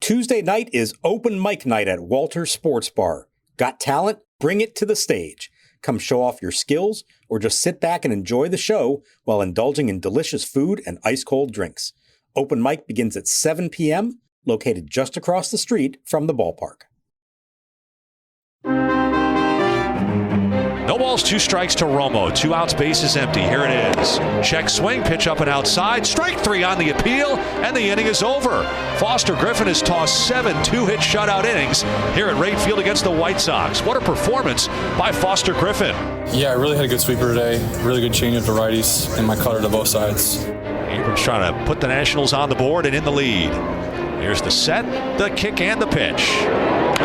Tuesday night is open mic night at Walter's Sports Bar. Got talent? Bring it to the stage. Come show off your skills or just sit back and enjoy the show while indulging in delicious food and ice-cold drinks. Open mic begins at 7 p.m., located just across the street from the ballpark. No balls, 2 strikes to Romo. 2 outs, bases empty. Here it is. Check swing, pitch up and outside. Strike 3 on the appeal, and the inning is over. Foster Griffin has tossed 7 2-hit shutout innings here at Wright Field against the White Sox. What a performance by Foster Griffin. Yeah, I really had a good sweeper today. Really good changeup to righties, and my cutter to both sides. Abrams trying to put the Nationals on the board and in the lead. Here's the set, the kick, and the pitch.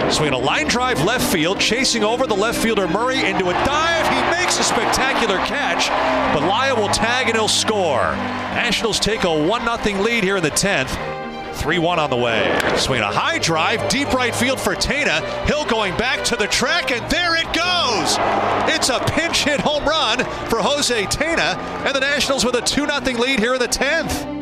Swinging a line drive left field, chasing over the left fielder Murray into a dive. He makes a spectacular catch, but Laya will tag and he'll score. Nationals take a 1-0 lead here in the 10th. 3-1 on the way. Swinging a high drive, deep right field for Tena. Hill going back to the track, and there it goes. It's a pinch hit home run for Jose Tena, and the Nationals with a 2-0 lead here in the 10th.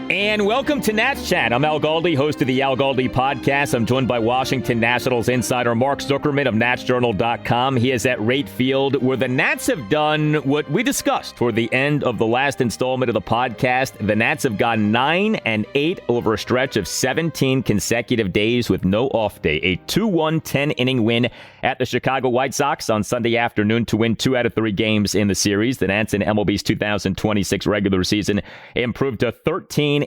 And welcome to Nats Chat. I'm Al Galdi, host of the Al Galdi podcast. I'm joined by Washington Nationals insider Mark Zuckerman of NatsJournal.com. He is at Wright Field, where the Nats have done what we discussed toward the end of the last installment of the podcast. The Nats have gone 9-8 over a stretch of 17 consecutive days with no off day. A 2-1 10-inning win at the Chicago White Sox on Sunday afternoon to win 2 out of 3 games in the series. The Nats in MLB's 2026 regular season improved to 13-16,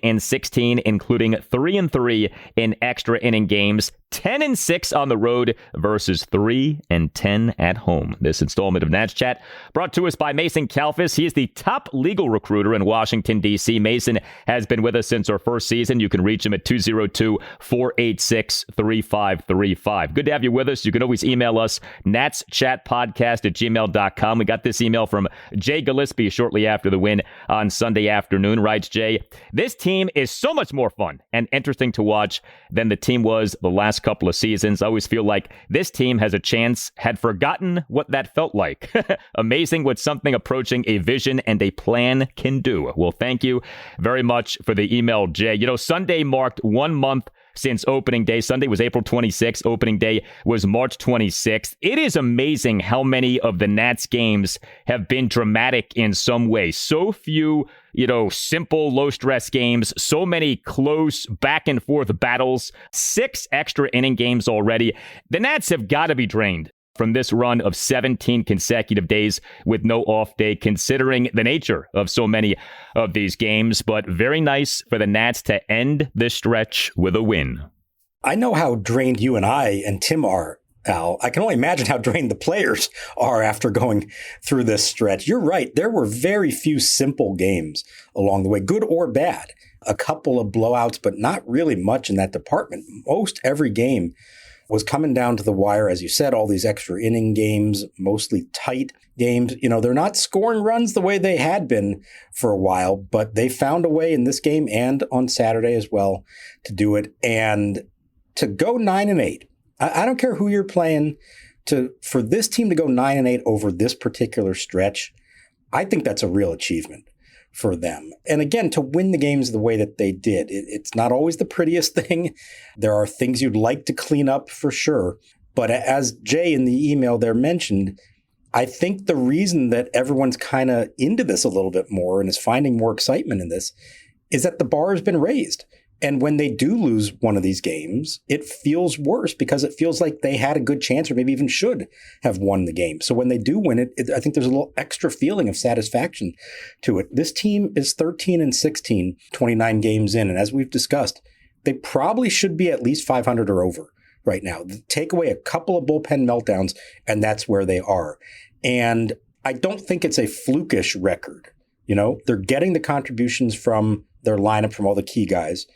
including 3-3 in extra inning games, 10-6 on the road versus 3-10 at home. This installment of Nats Chat brought to us by Mason Kalfas. He is the top legal recruiter in Washington, D.C. Mason has been with us since our first season. You can reach him at 202-486-3535. Good to have you with us. You can always email us, natschatpodcast@gmail.com. We got this email from Jay Gillespie shortly after the win on Sunday afternoon. Writes Jay, this team is so much more fun and interesting to watch than the team was the last couple of seasons. I always feel like this team has a chance, had forgotten what that felt like. Amazing what something approaching a vision and a plan can do. Well, thank you very much for the email, Jay. You know, Sunday marked 1 month since opening day. Sunday was April 26th. Opening day was March 26th. It is amazing how many of the Nats games have been dramatic in some way. So few, simple low-stress games. So many close back-and-forth battles. 6 extra inning games already. The Nats have got to be drained from this run of 17 consecutive days with no off day, considering the nature of so many of these games. But very nice for the Nats to end this stretch with a win. I know how drained you and I and Tim are, Al. I can only imagine how drained the players are after going through this stretch. You're right. There were very few simple games along the way, good or bad. A couple of blowouts, but not really much in that department. Most every game was coming down to the wire, as you said, all these extra inning games, mostly tight games. They're not scoring runs the way they had been for a while, but they found a way in this game and on Saturday as well to do it. And to go 9-8, I don't care who you're playing, for this team to go 9-8 over this particular stretch, I think that's a real achievement for them. And again, to win the games the way that they did, it's not always the prettiest thing. There are things you'd like to clean up for sure. But as Jay in the email there mentioned, I think the reason that everyone's kind of into this a little bit more and is finding more excitement in this is that the bar has been raised. And when they do lose one of these games, it feels worse because it feels like they had a good chance or maybe even should have won the game. So when they do win it, I think there's a little extra feeling of satisfaction to it. This team is 13-16, 29 games in. And as we've discussed, they probably should be at least 500 or over right now. Take away a couple of bullpen meltdowns, and that's where they are. And I don't think it's a flukish record. They're getting the contributions from their lineup, from all the key guys.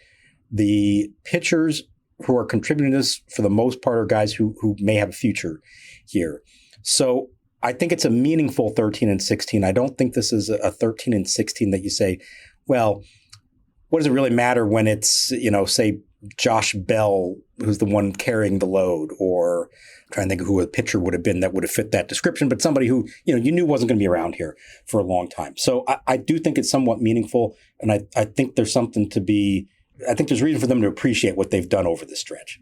The pitchers who are contributing to this, for the most part, are guys who may have a future here. So I think it's a meaningful 13-16. I don't think this is a 13-16 that you say, well, what does it really matter when it's, say, Josh Bell, who's the one carrying the load, or I'm trying to think of who a pitcher would have been that would have fit that description, but somebody who, you knew wasn't going to be around here for a long time. So I do think it's somewhat meaningful, and I think there's something to be I think there's reason for them to appreciate what they've done over this stretch.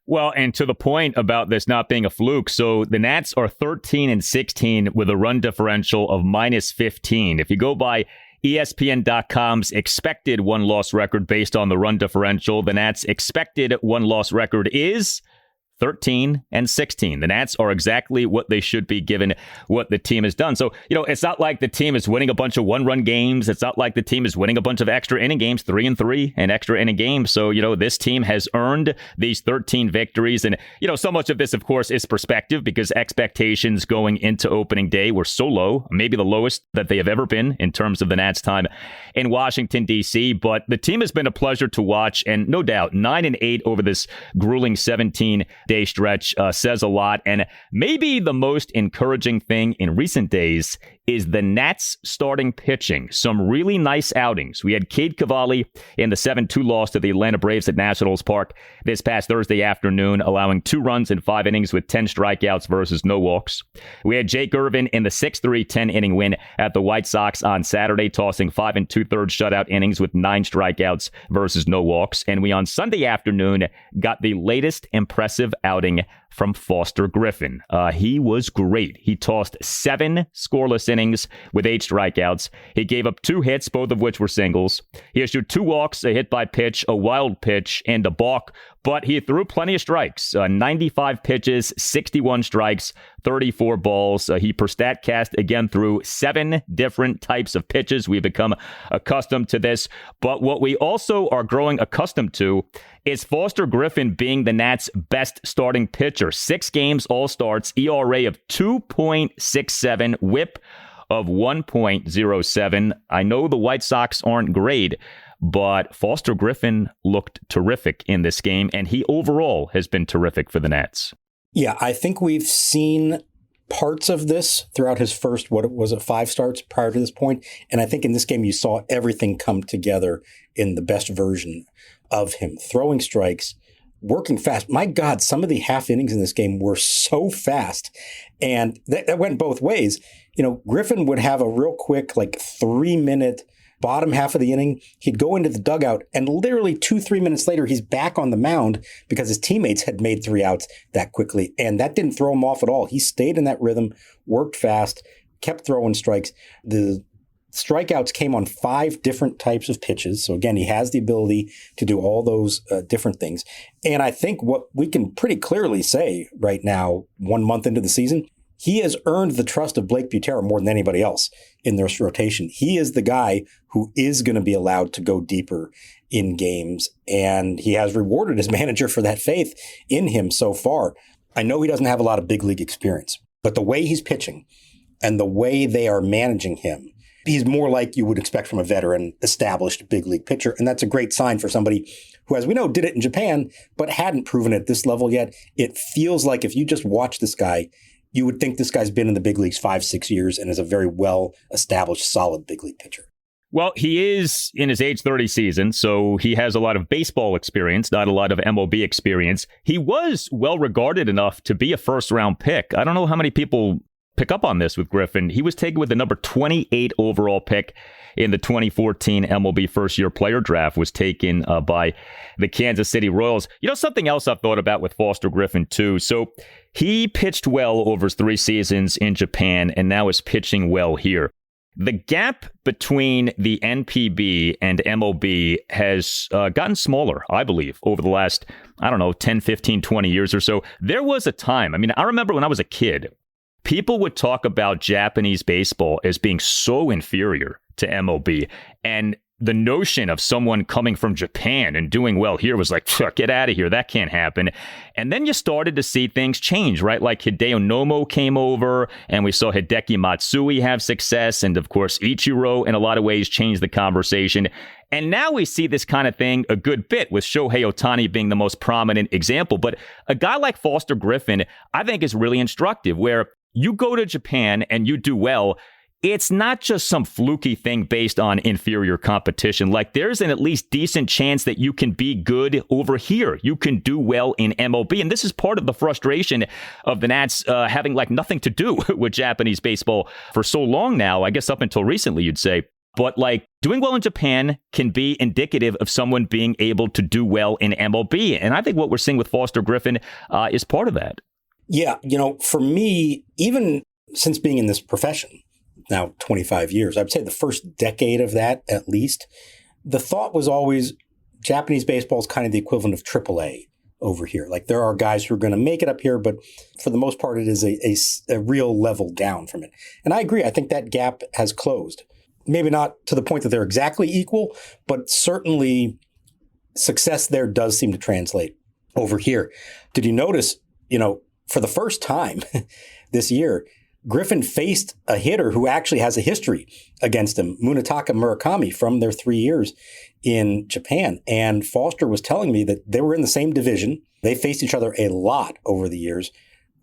Well, and to the point about this not being a fluke, so the Nats are 13-16 with a run differential of -15. If you go by ESPN.com's expected one-loss record based on the run differential, the Nats' expected one-loss record is 13-16. The Nats are exactly what they should be given what the team has done. So, it's not like the team is winning a bunch of one-run games. It's not like the team is winning a bunch of extra inning games, 3-3 and extra inning games. So, this team has earned these 13 victories. And, so much of this, of course, is perspective because expectations going into opening day were so low, maybe the lowest that they have ever been in terms of the Nats' time in Washington, D.C. But the team has been a pleasure to watch. And no doubt, 9-8 over this grueling 17-day stretch says a lot. And maybe the most encouraging thing in recent days is the Nats starting pitching. Some really nice outings. We had Cade Cavalli in the 7-2 loss to the Atlanta Braves at Nationals Park this past Thursday afternoon, allowing 2 runs in 5 innings with 10 strikeouts versus no walks. We had Jake Irvin in the 6-3 10-inning win at the White Sox on Saturday, tossing 5 2/3 shutout innings with 9 strikeouts versus no walks. And we on Sunday afternoon got the latest impressive outing from Foster Griffin. He was great. He tossed 7 scoreless innings with 8 strikeouts. He gave up 2 hits, both of which were singles. He issued 2 walks, a hit by pitch, a wild pitch, and a balk. But he threw plenty of strikes, 95 pitches, 61 strikes, 34 balls. He per Statcast again threw 7 different types of pitches. We've become accustomed to this. But what we also are growing accustomed to is Foster Griffin being the Nats' best starting pitcher. 6 games, all starts, ERA of 2.67, whip of 1.07. I know the White Sox aren't great, but Foster Griffin looked terrific in this game, and he overall has been terrific for the Nats. Yeah, I think we've seen parts of this throughout his first, 5 starts prior to this point. And I think in this game, you saw everything come together in the best version of him. Throwing strikes, working fast. My God, some of the half innings in this game were so fast. And that went both ways. Griffin would have a real quick, 3-minute bottom half of the inning. He'd go into the dugout, and literally 2-3 minutes later, he's back on the mound because his teammates had made 3 outs that quickly. And that didn't throw him off at all. He stayed in that rhythm, worked fast, kept throwing strikes. The strikeouts came on 5 different types of pitches. So again, he has the ability to do all those different things. And I think what we can pretty clearly say right now, 1 month into the season, he has earned the trust of Blake Butera more than anybody else in this rotation. He is the guy who is going to be allowed to go deeper in games, and he has rewarded his manager for that faith in him so far. I know he doesn't have a lot of big league experience, but the way he's pitching and the way they are managing him, he's more like you would expect from a veteran, established big league pitcher, and that's a great sign for somebody who, as we know, did it in Japan, but hadn't proven it at this level yet. It feels like if you just watch this guy, you would think this guy's been in the big leagues 5-6 years and is a very well-established, solid big league pitcher. Well, he is in his age 30 season, so he has a lot of baseball experience, not a lot of MLB experience. He was well-regarded enough to be a first-round pick. I don't know how many people pick up on this with Griffin. He was taken with the number 28 overall pick in the 2014 MLB first-year player draft, was taken by the Kansas City Royals. Something else I've thought about with Foster Griffin, too. So he pitched well over his 3 seasons in Japan and now is pitching well here. The gap between the NPB and MLB has gotten smaller, I believe, over the last, 10, 15, 20 years or so. There was a time, I remember when I was a kid, people would talk about Japanese baseball as being so inferior to MLB. And the notion of someone coming from Japan and doing well here was like, get out of here. That can't happen. And then you started to see things change, right? Like Hideo Nomo came over and we saw Hideki Matsui have success. And of course, Ichiro in a lot of ways changed the conversation. And now we see this kind of thing a good bit with Shohei Ohtani being the most prominent example. But a guy like Foster Griffin, I think is really instructive, where you go to Japan and you do well. It's not just some fluky thing based on inferior competition. Like, there's an at least decent chance that you can be good over here. You can do well in MLB. And this is part of the frustration of the Nats having nothing to do with Japanese baseball for so long now, I guess up until recently, you'd say. But like doing well in Japan can be indicative of someone being able to do well in MLB. And I think what we're seeing with Foster Griffin is part of that. Yeah. For me, even since being in this profession now 25 years, I would say the first decade of that, at least, the thought was always Japanese baseball is kind of the equivalent of AAA over here. Like there are guys who are going to make it up here, but for the most part, it is a real level down from it. And I agree. I think that gap has closed. Maybe not to the point that they're exactly equal, but certainly success there does seem to translate over here. Did you notice, for the first time this year, Griffin faced a hitter who actually has a history against him, Munetaka Murakami, from their 3 years in Japan. And Foster was telling me that they were in the same division. They faced each other a lot over the years.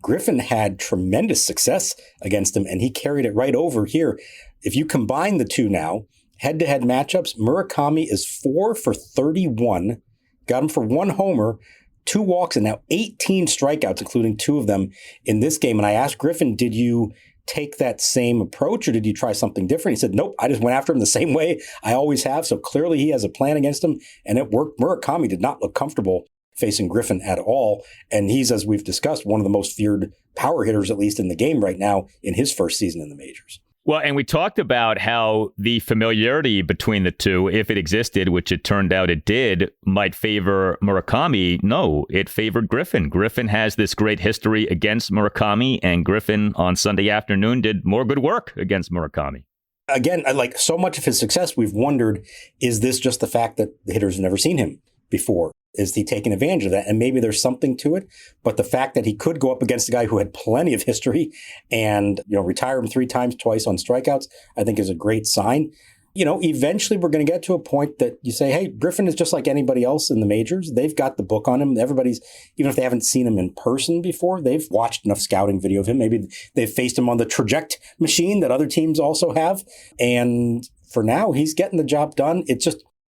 Griffin had tremendous success against him, and he carried it right over here. If you combine the two now, head-to-head matchups, Murakami is 4 for 31, got him for 1 homer, 2 walks, and now 18 strikeouts, including 2 of them in this game. And I asked Griffin, did you take that same approach or did you try something different? He said, nope, I just went after him the same way I always have. So clearly he has a plan against him, and it worked. Murakami did not look comfortable facing Griffin at all. And he's, as we've discussed, one of the most feared power hitters, at least in the game right now, in his first season in the majors. Well, and we talked about how the familiarity between the two, if it existed, which it turned out it did, might favor Murakami. No, it favored Griffin. Griffin has this great history against Murakami, and Griffin on Sunday afternoon did more good work against Murakami. Again, like so much of his success, we've wondered, is this just the fact that the hitters have never seen him before? Is he taking advantage of that? And maybe there's something to it. But the fact that he could go up against a guy who had plenty of history and, retire him 3 times, twice on strikeouts, I think is a great sign. Eventually we're going to get to a point that you say, hey, Griffin is just like anybody else in the majors. They've got the book on him. Everybody's, even if they haven't seen him in person before, they've watched enough scouting video of him. Maybe they've faced him on the traject machine that other teams also have. And for now, he's getting the job done.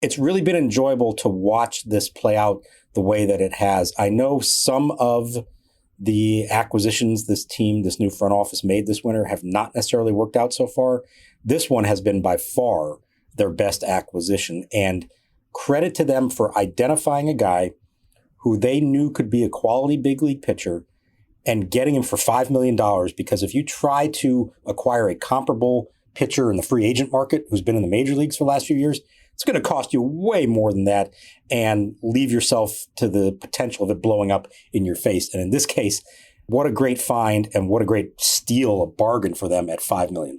It's really been enjoyable to watch this play out the way that it has. I know some of the acquisitions this new front office made this winter have not necessarily worked out so far. This one has been by far their best acquisition. And credit to them for identifying a guy who they knew could be a quality big league pitcher and getting him for $5 million. Because if you try to acquire a comparable pitcher in the free agent market who's been in the major leagues for the last few years, it's going to cost you way more than that and leave yourself to the potential of it blowing up in your face. And in this case, what a great find and what a great steal, a bargain for them at $5 million.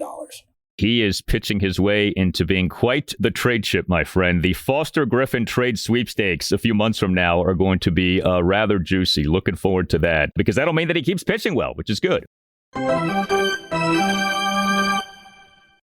He is pitching his way into being quite the trade chip, my friend. The Foster Griffin trade sweepstakes a few months from now are going to be rather juicy. Looking forward to that, because that'll mean that he keeps pitching well, which is good.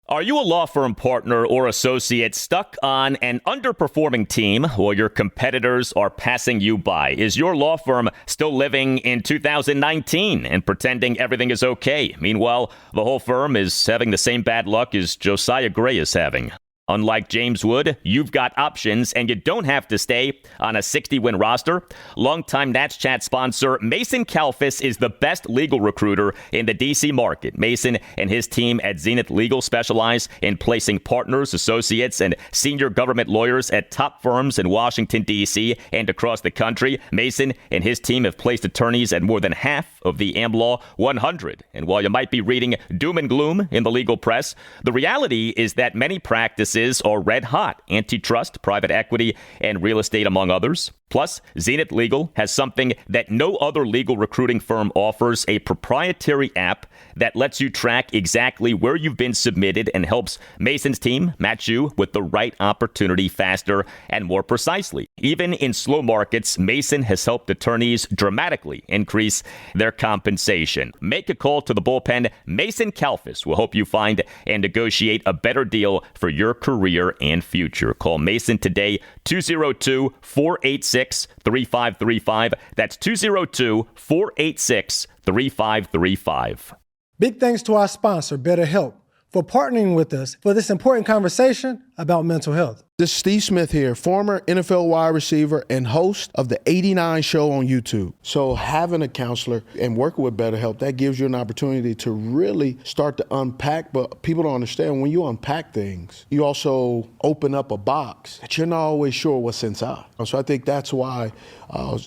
Are you a law firm partner or associate stuck on an underperforming team while your competitors are passing you by? Is your law firm still living in 2019 and pretending everything is okay? Meanwhile, the whole firm is having the same bad luck as Josiah Gray is having. Unlike James Wood, you've got options, and you don't have to stay on a 60-win roster. Longtime Nats Chat sponsor Mason Kalfas is the best legal recruiter in the D.C. market. Mason and his team at Zenith Legal specialize in placing partners, associates, and senior government lawyers at top firms in Washington, D.C. and across the country. Mason and his team have placed attorneys at more than half of the AmLaw 100. And while you might be reading doom and gloom in the legal press, the reality is that many practices are red hot: antitrust, private equity, and real estate, among others. Plus, Zenith Legal has something that no other legal recruiting firm offers: a proprietary app that lets you track exactly where you've been submitted and helps Mason's team match you with the right opportunity faster and more precisely. Even in slow markets, Mason has helped attorneys dramatically increase their compensation. Make a call to the bullpen. Mason Kalfas will help you find and negotiate a better deal for your career and future. Call Mason today, 202-486-3535. That's 202-486-3535. Big thanks to our sponsor, BetterHelp, for partnering with us for this important conversation about mental health. This is Steve Smith here, former NFL wide receiver and host of the 89 show on YouTube. So having a counselor and working with BetterHelp, that gives you an opportunity to really start to unpack. But people don't understand, when you unpack things, you also open up a box that you're not always sure what's inside. So I think that's why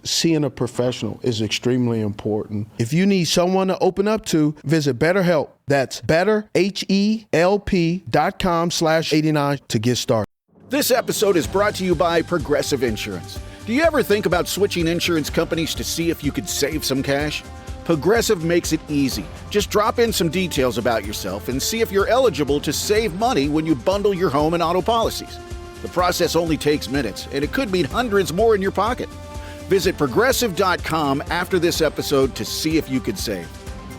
seeing a professional is extremely important. If you need someone to open up to, visit BetterHelp. That's betterhelp.com/89 to get started. This episode is brought to you by Progressive Insurance. Do you ever think about switching insurance companies to see if you could save some cash? Progressive makes it easy. Just drop in some details about yourself and see if you're eligible to save money when you bundle your home and auto policies. The process only takes minutes, and it could mean hundreds more in your pocket. Visit Progressive.com after this episode to see if you could save.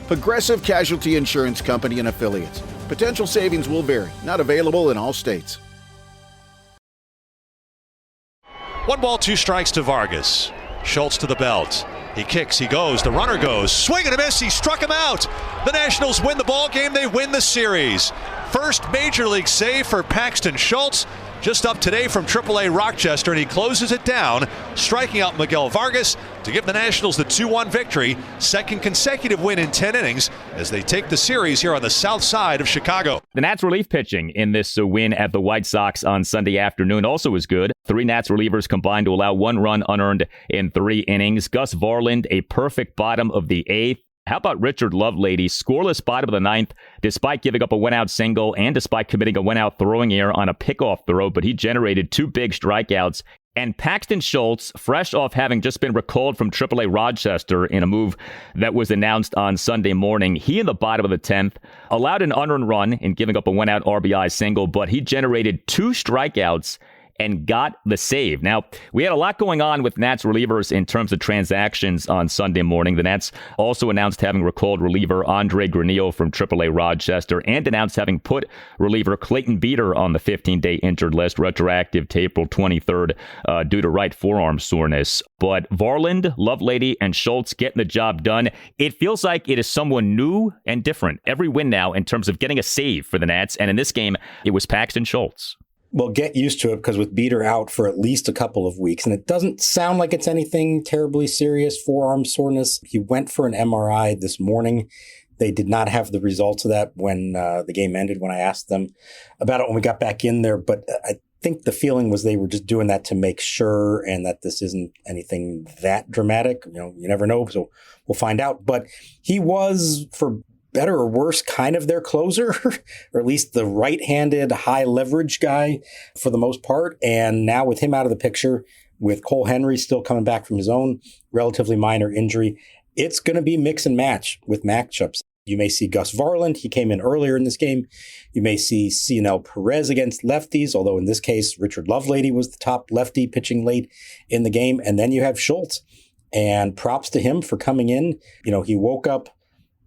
Progressive Casualty Insurance Company and Affiliates. Potential savings will vary. Not available in all states. 1 ball, 2 strikes to Vargas. Schultz to the belt. He kicks, he goes, the runner goes. Swing and a miss, he struck him out. The Nationals win the ball game, they win the series. First major league save for Paxton Schultz. Just up today from AAA Rochester, and he closes it down, striking out Miguel Vargas to give the Nationals the 2-1 victory. Second consecutive win in 10 innings as they take the series here on the south side of Chicago. The Nats relief pitching in this win at the White Sox on Sunday afternoon also was good. 3 Nats relievers combined to allow 1 run unearned in 3 innings. Gus Varland, a perfect bottom of the 8th. How about Richard Lovelady, scoreless bottom of the 9th, despite giving up a one-out single and despite committing a one-out throwing error on a pickoff throw, but he generated 2 big strikeouts. And Paxton Schultz, fresh off having just been recalled from AAA Rochester in a move that was announced on Sunday morning, he in the bottom of the 10th allowed an unearned run in giving up a one-out RBI single, but he generated 2 strikeouts and got the save. Now, we had a lot going on with Nats relievers in terms of transactions on Sunday morning. The Nats also announced having recalled reliever Andre Granillo from AAA Rochester and announced having put reliever Clayton Beeter on the 15-day injured list, retroactive to April 23rd due to right forearm soreness. But Varland, Lovelady, and Schultz getting the job done. It feels like it is someone new and different every win now in terms of getting a save for the Nats. And in this game, it was Paxton Schultz. Well, get used to it, because with Beeter out for at least a couple of weeks, and it doesn't sound like it's anything terribly serious, forearm soreness. He went for an MRI this morning. They did not have the results of that when the game ended, when I asked them about it when we got back in there. But I think the feeling was they were just doing that to make sure, and that this isn't anything that dramatic. You never know, so we'll find out. But he was, for better or worse, kind of their closer, or at least the right-handed high leverage guy for the most part. And now with him out of the picture, with Cole Henry still coming back from his own relatively minor injury, it's going to be mix and match with matchups. You may see Gus Varland. He came in earlier in this game. You may see Cionel Perez against lefties, although in this case, Richard Lovelady was the top lefty pitching late in the game. And then you have Schultz, and props to him for coming in. He woke up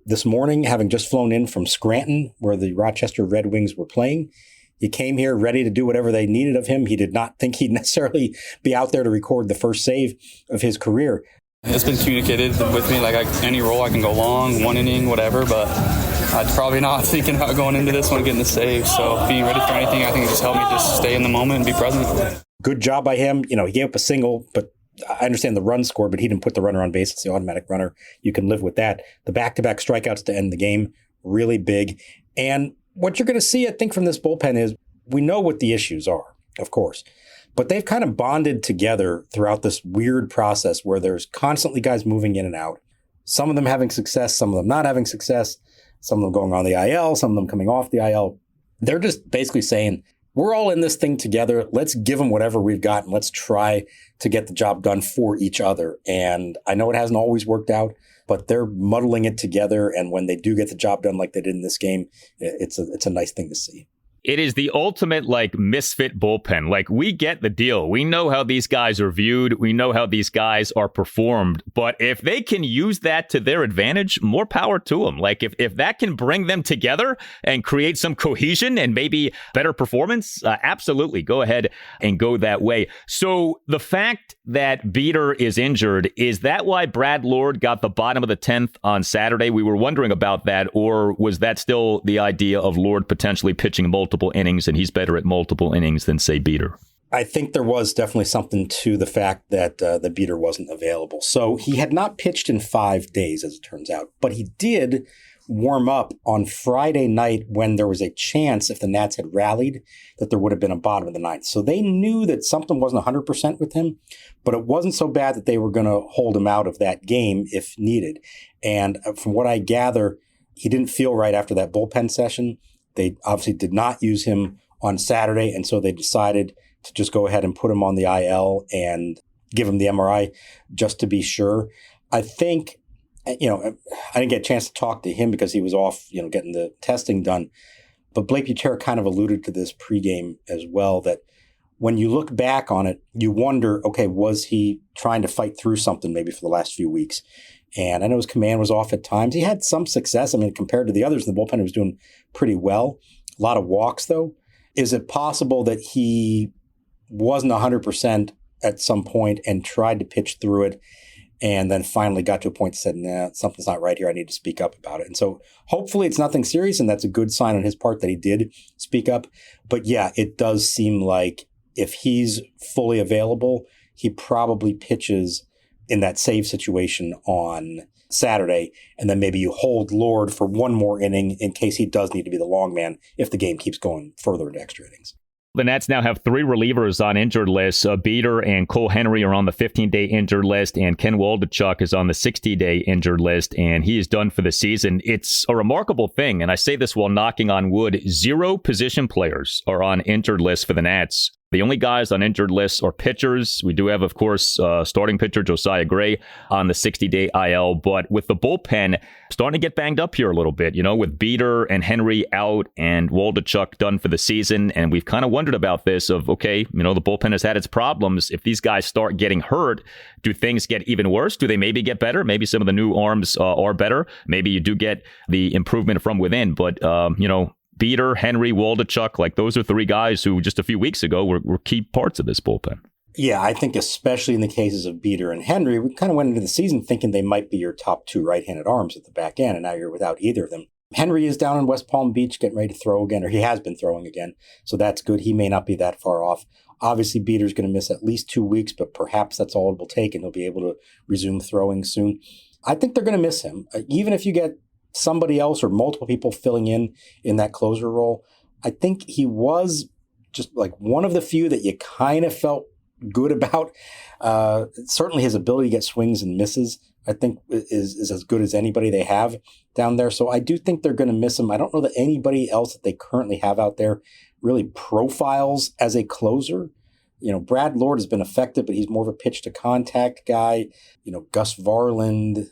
this morning, having just flown in from Scranton, where the Rochester Red Wings were playing. He came here ready to do whatever they needed of him. He did not think he'd necessarily be out there to record the first save of his career. It's been communicated with me, any role I can go long, 1 inning, whatever, but I'm probably not thinking about going into this one getting the save. So being ready for anything, I think it just helped me just stay in the moment and be present. Good job by him. He gave up a single, but I understand the run score, but he didn't put the runner on base. It's the automatic runner. You can live with that. The back-to-back strikeouts to end the game, really big. And what you're going to see, I think, from this bullpen is we know what the issues are, of course, but they've kind of bonded together throughout this weird process where there's constantly guys moving in and out. Some of them having success, some of them not having success, some of them going on the IL, some of them coming off the IL. They're just basically saying, we're all in this thing together. Let's give them whatever we've got, and let's try to get the job done for each other. And I know it hasn't always worked out, but they're muddling it together. And when they do get the job done like they did in this game, it's a nice thing to see. It is the ultimate misfit bullpen. We get the deal. We know how these guys are viewed. We know how these guys are performed. But if they can use that to their advantage, more power to them. If that can bring them together and create some cohesion and maybe better performance, absolutely go ahead and go that way. So the fact that Beeter is injured, is that why Brad Lord got the bottom of the 10th on Saturday? We were wondering about that. Or was that still the idea of Lord potentially pitching multiple multiple innings, and he's better at multiple innings than, say, Beeter. I think there was definitely something to the fact that the Beeter wasn't available. So he had not pitched in 5 days, as it turns out, but he did warm up on Friday night when there was a chance, if the Nats had rallied, that there would have been a bottom of the ninth. So they knew that something wasn't 100% with him, but it wasn't so bad that they were going to hold him out of that game if needed. And from what I gather, he didn't feel right after that bullpen session. They obviously did not use him on Saturday, and so they decided to just go ahead and put him on the IL and give him the MRI just to be sure. I think, I didn't get a chance to talk to him because he was off, getting the testing done. But Blake Butera kind of alluded to this pregame as well, that when you look back on it, you wonder, okay, was he trying to fight through something maybe for the last few weeks? And I know his command was off at times. He had some success. I mean, compared to the others in the bullpen, he was doing pretty well. A lot of walks, though. Is it possible that he wasn't 100% at some point and tried to pitch through it and then finally got to a point that said, nah, something's not right here. I need to speak up about it. And so hopefully it's nothing serious, and that's a good sign on his part that he did speak up. But yeah, it does seem like if he's fully available, he probably pitches in that save situation on Saturday, and then maybe you hold Lord for one more inning in case he does need to be the long man if the game keeps going further into extra innings. The Nats now have 3 relievers on injured lists. Beeter and Cole Henry are on the 15-day injured list, and Ken Waldichuk is on the 60-day injured list, and he is done for the season. It's a remarkable thing, and I say this while knocking on wood. 0 position players are on injured lists for the Nats. The only guys on injured lists are pitchers. We do have, of course, starting pitcher Josiah Gray on the 60-day IL. But with the bullpen starting to get banged up here a little bit, with Beeter and Henry out and Waldichuk done for the season. And we've kind of wondered about this of, okay, the bullpen has had its problems. If these guys start getting hurt, do things get even worse? Do they maybe get better? Maybe some of the new arms are better. Maybe you do get the improvement from within. But, Beeter, Henry, Waldichuk, those are 3 guys who just a few weeks ago were key parts of this bullpen. Yeah, I think especially in the cases of Beeter and Henry, we kind of went into the season thinking they might be your top 2 right-handed arms at the back end, and now you're without either of them. Henry is down in West Palm Beach getting ready to throw again, or he has been throwing again, so that's good. He may not be that far off. Obviously, Beeter's going to miss at least 2 weeks, but perhaps that's all it will take, and he'll be able to resume throwing soon. I think they're going to miss him. Even if you get somebody else or multiple people filling in that closer role, I think he was just one of the few that you kind of felt good about. Certainly his ability to get swings and misses, I think, is as good as anybody they have down there. So I do think they're going to miss him. I don't know that anybody else that they currently have out there really profiles as a closer. Brad Lord has been effective, but he's more of a pitch to contact guy. Gus Varland,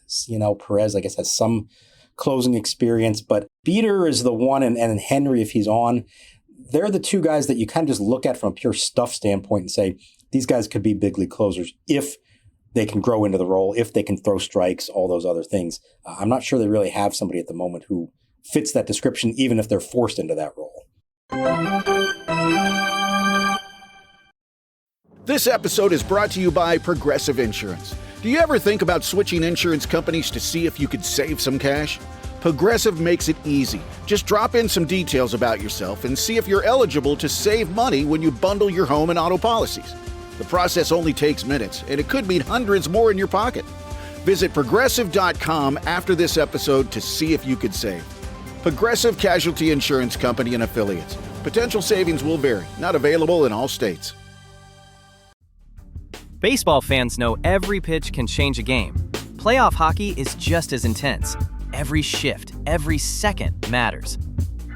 Perez, I guess, has some closing experience, but Beeter is the one, and Henry, if he's on, they're the 2 guys that you kind of just look at from a pure stuff standpoint and say, these guys could be big league closers if they can grow into the role, if they can throw strikes, all those other things. I'm not sure they really have somebody at the moment who fits that description, even if they're forced into that role. This episode is brought to you by Progressive Insurance. Do you ever think about switching insurance companies to see if you could save some cash? Progressive makes it easy. Just drop in some details about yourself and see if you're eligible to save money when you bundle your home and auto policies. The process only takes minutes, and it could mean hundreds more in your pocket. Visit Progressive.com after this episode to see if you could save. Progressive Casualty Insurance Company and Affiliates. Potential savings will vary. Not available in all states. Baseball fans know every pitch can change a game. Playoff hockey is just as intense. Every shift, every second matters.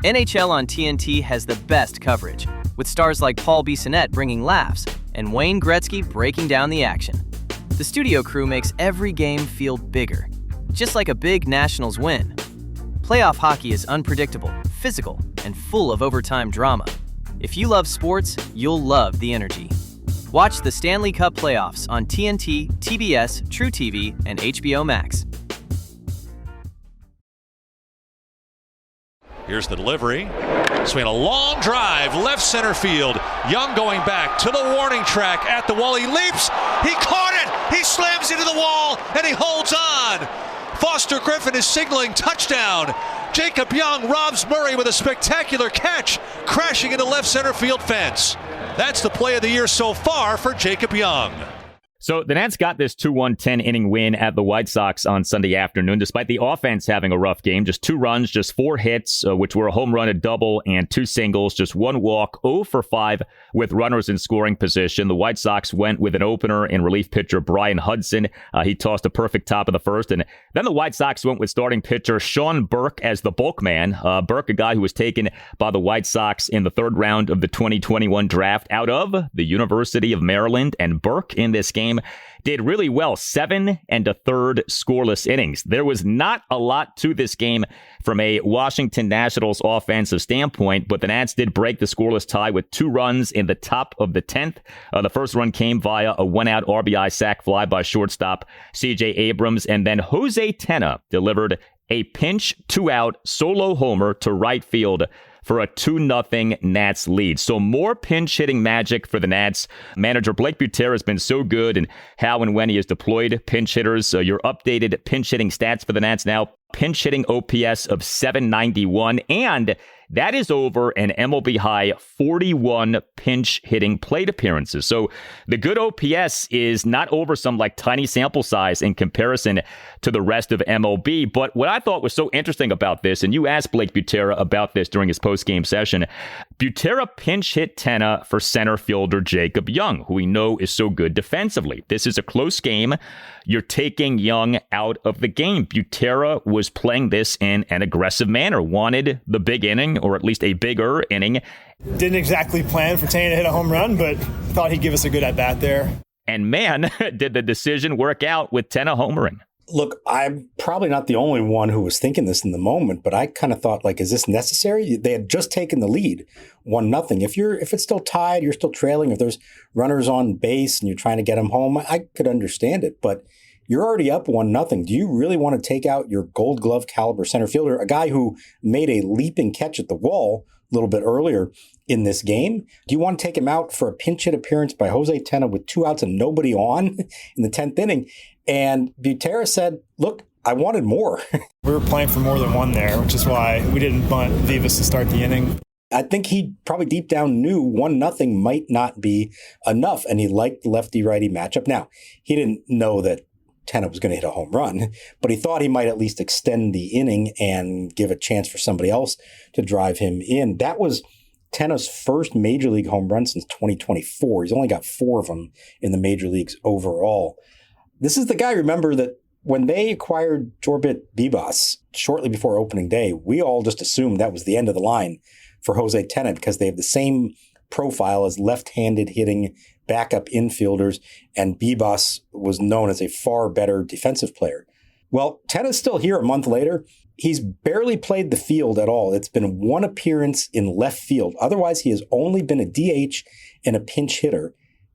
NHL on TNT has the best coverage, with stars like Paul Bissonnette bringing laughs and Wayne Gretzky breaking down the action. The studio crew makes every game feel bigger, just like a big Nationals win. Playoff hockey is unpredictable, physical, and full of overtime drama. If you love sports, you'll love the energy. Watch the Stanley Cup playoffs on TNT, TBS, truTV, and HBO Max. Here's the delivery. Swing a long drive, left center field. Young going back to the warning track at the wall. He leaps. He caught it. He slams into the wall, and he holds on. Foster Griffin is signaling touchdown. Jacob Young robs Murray with a spectacular catch, crashing into left center field fence. That's the play of the year so far for Jacob Young. So the Nats got this 2-1 10-inning win at the White Sox on Sunday afternoon, despite the offense having a rough game. Just 2 runs, just 4 hits, which were a home run, a double, and 2 singles, just 1 walk, 0 for 5 with runners in scoring position. The White Sox went with an opener in relief pitcher Brian Hudson. He tossed a perfect top of the first. And then the White Sox went with starting pitcher Sean Burke as the bulk man. Burke, a guy who was taken by the White Sox in the 3rd round of the 2021 draft out of the University of Maryland. And Burke in this game did really well, 7 1/3 scoreless innings. There was not a lot to this game from a Washington Nationals offensive standpoint, but the Nats did break the scoreless tie with 2 runs in the top of the 10th. The first run came via a 1-out RBI sac fly by shortstop C.J. Abrams, and then Jose Tena delivered a pinch 2-out solo homer to right field for a 2-0 Nats lead. So more pinch hitting magic for the Nats. Manager Blake Buter has been so good in how and when he has deployed pinch hitters. Your updated pinch hitting stats for the Nats now: pinch hitting OPS of 791, and that is over an MLB high 41 pinch hitting plate appearances. So the good OPS is not over some tiny sample size in comparison to the rest of MLB. But what I thought was so interesting about this, and you asked Blake Buter about this during his post-game session, Buter pinch hit Tena for center fielder Jacob Young, who we know is so good defensively. This is a close game. You're taking Young out of the game. Buter was playing this in an aggressive manner, wanted the big inning, or at least a bigger inning. Didn't exactly plan for Tena to hit a home run, but thought he'd give us a good at-bat there. And man, did the decision work out with Tena homering. Look, I'm probably not the only one who was thinking this in the moment, but I kind of thought, is this necessary? They had just taken the lead, 1-0. If it's still tied, you're still trailing. If there's runners on base and you're trying to get them home, I could understand it. But you're already up 1-0. Do you really want to take out your Gold Glove caliber center fielder, a guy who made a leaping catch at the wall a little bit earlier in this game? Do you want to take him out for a pinch hit appearance by Jose Tena with 2 outs and nobody on in the 10th inning? And Buter said, look, I wanted more. We were playing for more than one there, which is why we didn't bunt Vivas to start the inning. I think he probably deep down knew 1-0 might not be enough, and he liked the lefty-righty matchup. Now, he didn't know that Tena was going to hit a home run, but he thought he might at least extend the inning and give a chance for somebody else to drive him in. That was Tena's first major league home run since 2024. He's only got 4 of them in the major leagues overall. This is the guy, remember, that when they acquired Jorbit Bibas shortly before opening day, we all just assumed that was the end of the line for Jose Tena because they have the same profile as left-handed hitting backup infielders, and Bibas was known as a far better defensive player. Well, Tena's still here a month later. He's barely played the field at all. It's been 1 appearance in left field. Otherwise, he has only been a DH and a pinch hitter,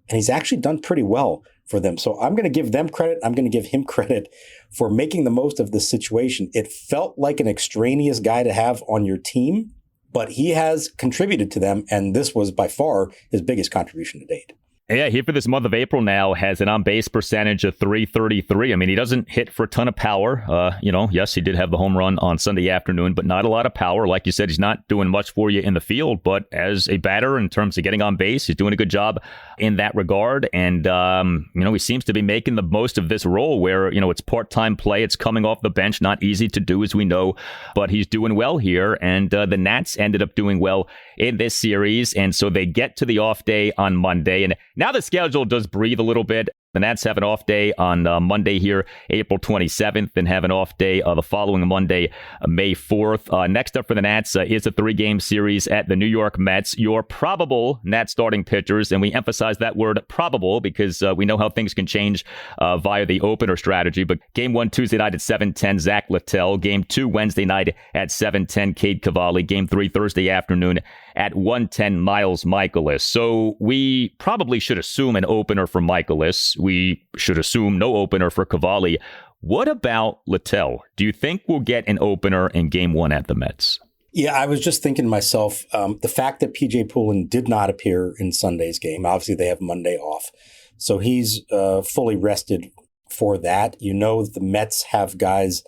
and he's actually done pretty well for them. So I'm going to give them credit. I'm going to give him credit for making the most of this situation. It felt like an extraneous guy to have on your team, but he has contributed to them, and this was by far his biggest contribution to date. Yeah, he for this month of April now has an on-base percentage of .333. I mean, he doesn't hit for a ton of power. Yes, he did have the home run on Sunday afternoon, but not a lot of power. Like you said, he's not doing much for you in the field, but as a batter in terms of getting on base, he's doing a good job in that regard. And, he seems to be making the most of this role where, it's part-time play. It's coming off the bench, not easy to do, as we know, but he's doing well here. And the Nats ended up doing well in this series. And so they get to the off day on Monday. And now the schedule does breathe a little bit. The Nats have an off day on Monday here, April 27th, and have an off day the following Monday, May 4th. Next up for the Nats is a 3-game series at the New York Mets. Your probable Nats starting pitchers, and we emphasize that word probable because we know how things can change via the opener strategy. But Game 1 Tuesday night at 7:10, Zack Littell. Game 2 Wednesday night at 7:10, Cade Cavalli. Game 3 Thursday afternoon at 1:10, Miles Mikolas. So we probably should assume an opener for Mikolas. We should assume no opener for Cavalli. What about Littell? Do you think we'll get an opener in Game 1 at the Mets? Yeah, I was just thinking to myself, the fact that P.J. Poulin did not appear in Sunday's game, obviously they have Monday off, so he's fully rested for that. The Mets have guys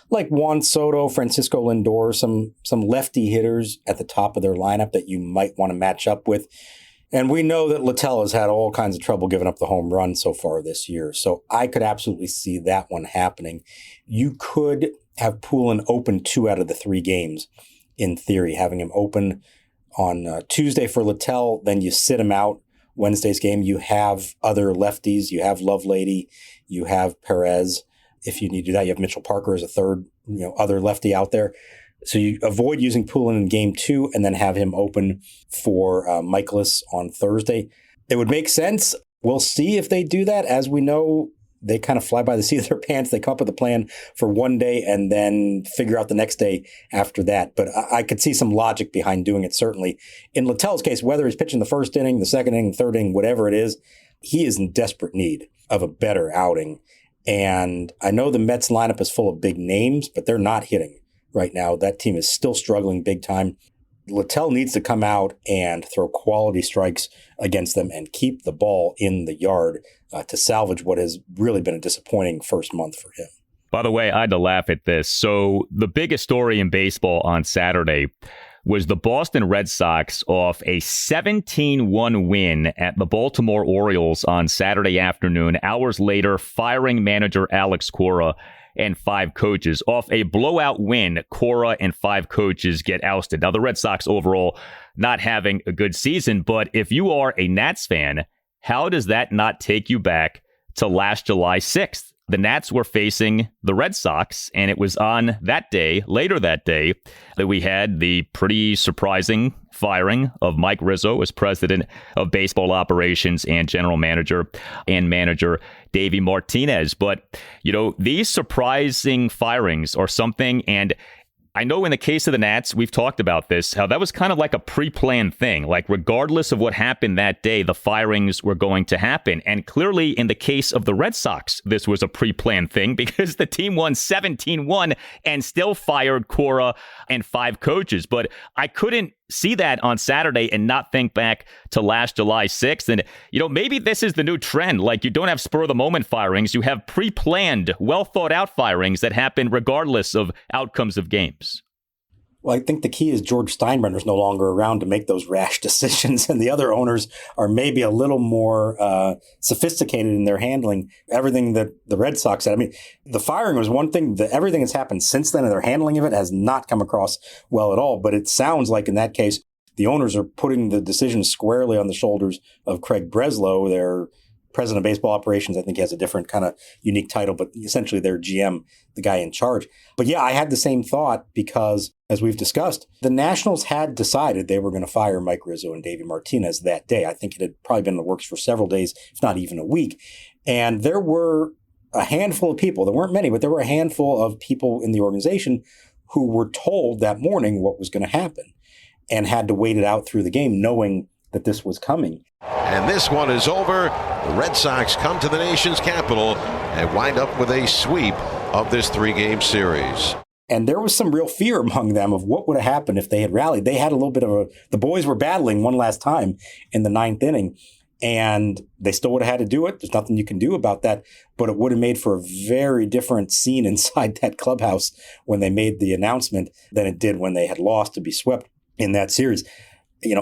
like Juan Soto, Francisco Lindor, some lefty hitters at the top of their lineup that you might want to match up with. And we know that Littell has had all kinds of trouble giving up the home run so far this year. So I could absolutely see that one happening. You could have Poulin open 2 out of the 3 games, in theory, having him open on Tuesday for Littell, then you sit him out Wednesday's game. You have other lefties. You have Lovelady. You have Perez. If you need to do that, you have Mitchell Parker as a third, other lefty out there. So you avoid using Poulin in game 2 and then have him open for Michaelis on Thursday. It would make sense. We'll see if they do that. As we know, they kind of fly by the seat of their pants. They come up with a plan for one day and then figure out the next day after that. But I could see some logic behind doing it, certainly. In Littell's case, whether he's pitching the first inning, the second inning, third inning, whatever it is, he is in desperate need of a better outing. And I know the Mets lineup is full of big names, but they're not hitting right now. That team is still struggling big time. Littell needs to come out and throw quality strikes against them and keep the ball in the yard to salvage what has really been a disappointing first month for him. By the way, I had to laugh at this. So the biggest story in baseball on Saturday was the Boston Red Sox off a 17-1 win at the Baltimore Orioles on Saturday afternoon. Hours later, firing manager Alex Cora and 5 coaches. Off a blowout win, Cora and 5 coaches get ousted. Now, the Red Sox overall not having a good season, but if you are a Nats fan, how does that not take you back to last July 6th? The Nats were facing the Red Sox, and it was on that day, later that day, that we had the pretty surprising firing of Mike Rizzo as president of baseball operations and general manager, and manager Davey Martinez. But, these surprising firings are something, and I know in the case of the Nats, we've talked about this, how that was kind of like a pre-planned thing. Like, regardless of what happened that day, the firings were going to happen. And clearly, in the case of the Red Sox, this was a pre-planned thing because the team won 17-1 and still fired Cora and 5 coaches. But I couldn't see that on Saturday and not think back to last July 6th. And, maybe this is the new trend. Like, you don't have spur-of-the-moment firings. You have pre-planned, well-thought-out firings that happen regardless of outcomes of games. Well, I think the key is George Steinbrenner's no longer around to make those rash decisions, and the other owners are maybe a little more sophisticated in their handling everything that the Red Sox said. I mean, the firing was one thing. Everything that's happened since then and their handling of it has not come across well at all. But it sounds like in that case, the owners are putting the decision squarely on the shoulders of Craig Breslow, their president of baseball operations. I think he has a different kind of unique title, but essentially their GM, the guy in charge. But yeah, I had the same thought because, as we've discussed, the Nationals had decided they were going to fire Mike Rizzo and Davey Martinez that day. I think it had probably been in the works for several days, if not even a week. And there were a handful of people, there weren't many, but there were a handful of people in the organization who were told that morning what was going to happen and had to wait it out through the game knowing that this was coming. And this one is over. The Red Sox come to the nation's capital and wind up with a sweep of this 3-game series. And there was some real fear among them of what would have happened if they had rallied. They had a little bit of the boys were battling one last time in the 9th inning, and they still would have had to do it. There's nothing you can do about that, but it would have made for a very different scene inside that clubhouse when they made the announcement than it did when they had lost to be swept in that series.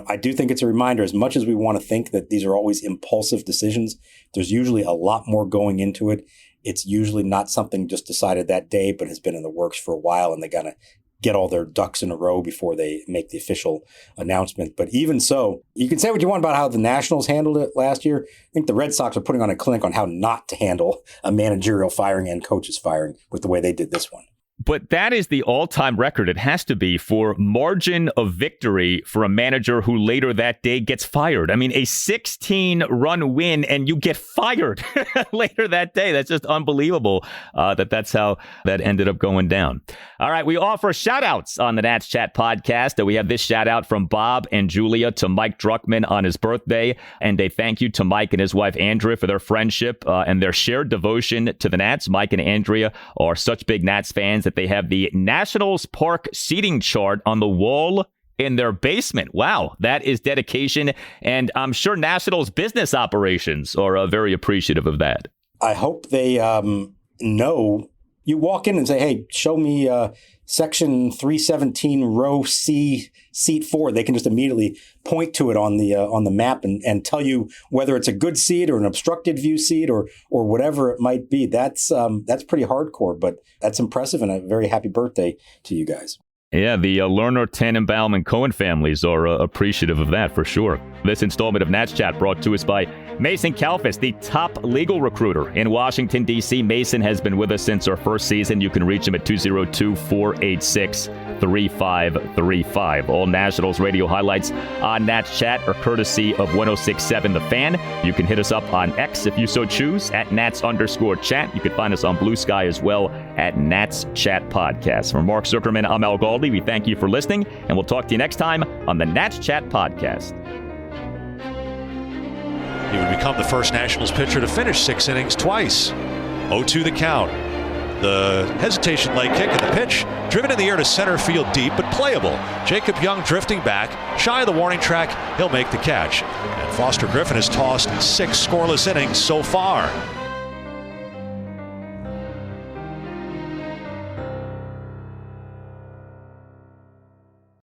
I do think it's a reminder, as much as we want to think that these are always impulsive decisions, there's usually a lot more going into it. It's usually not something just decided that day, but has been in the works for a while, and they got to get all their ducks in a row before they make the official announcement. But even so, you can say what you want about how the Nationals handled it last year. I think the Red Sox are putting on a clinic on how not to handle a managerial firing and coaches firing with the way they did this one. But that is the all-time record. It has to be for margin of victory for a manager who later that day gets fired. I mean, a 16-run win and you get fired later that day. That's just unbelievable that's how that ended up going down. All right, we offer shout-outs on the Nats Chat podcast. We have this shout-out from Bob and Julia to Mike Druckman on his birthday. And a thank you to Mike and his wife, Andrea, for their friendship and their shared devotion to the Nats. Mike and Andrea are such big Nats fans that they have the Nationals Park seating chart on the wall in their basement. Wow, that is dedication. And I'm sure Nationals business operations are very appreciative of that. I hope they know You walk in and say, hey, show me section 317 row C, seat 4. They can just immediately point to it on the map and tell you whether it's a good seat or an obstructed view seat or whatever it might be. That's pretty hardcore, but that's impressive, and a very happy birthday to you guys. Yeah, the Lerner, Tannenbaum, and Cohen families are appreciative of that for sure. This installment of Nats Chat brought to us by Mason Kalfas, the top legal recruiter in Washington, D.C. Mason has been with us since our first season. You can reach him at 202-486-3535. All Nationals radio highlights on Nats Chat are courtesy of 106.7 The Fan. You can hit us up on X if you so choose, at Nats_chat. You can find us on Blue Sky as well, at Nats Chat Podcast. For Mark Zuckerman, I'm Al Galdi. We thank you for listening, and we'll talk to you next time on the Nats Chat Podcast. He would become the first Nationals pitcher to finish 6 innings twice. 0-2 the count. The hesitation leg kick and the pitch driven in the air to center field deep, but playable. Jacob Young drifting back, shy of the warning track. He'll make the catch. And Foster Griffin has tossed 6 scoreless innings so far.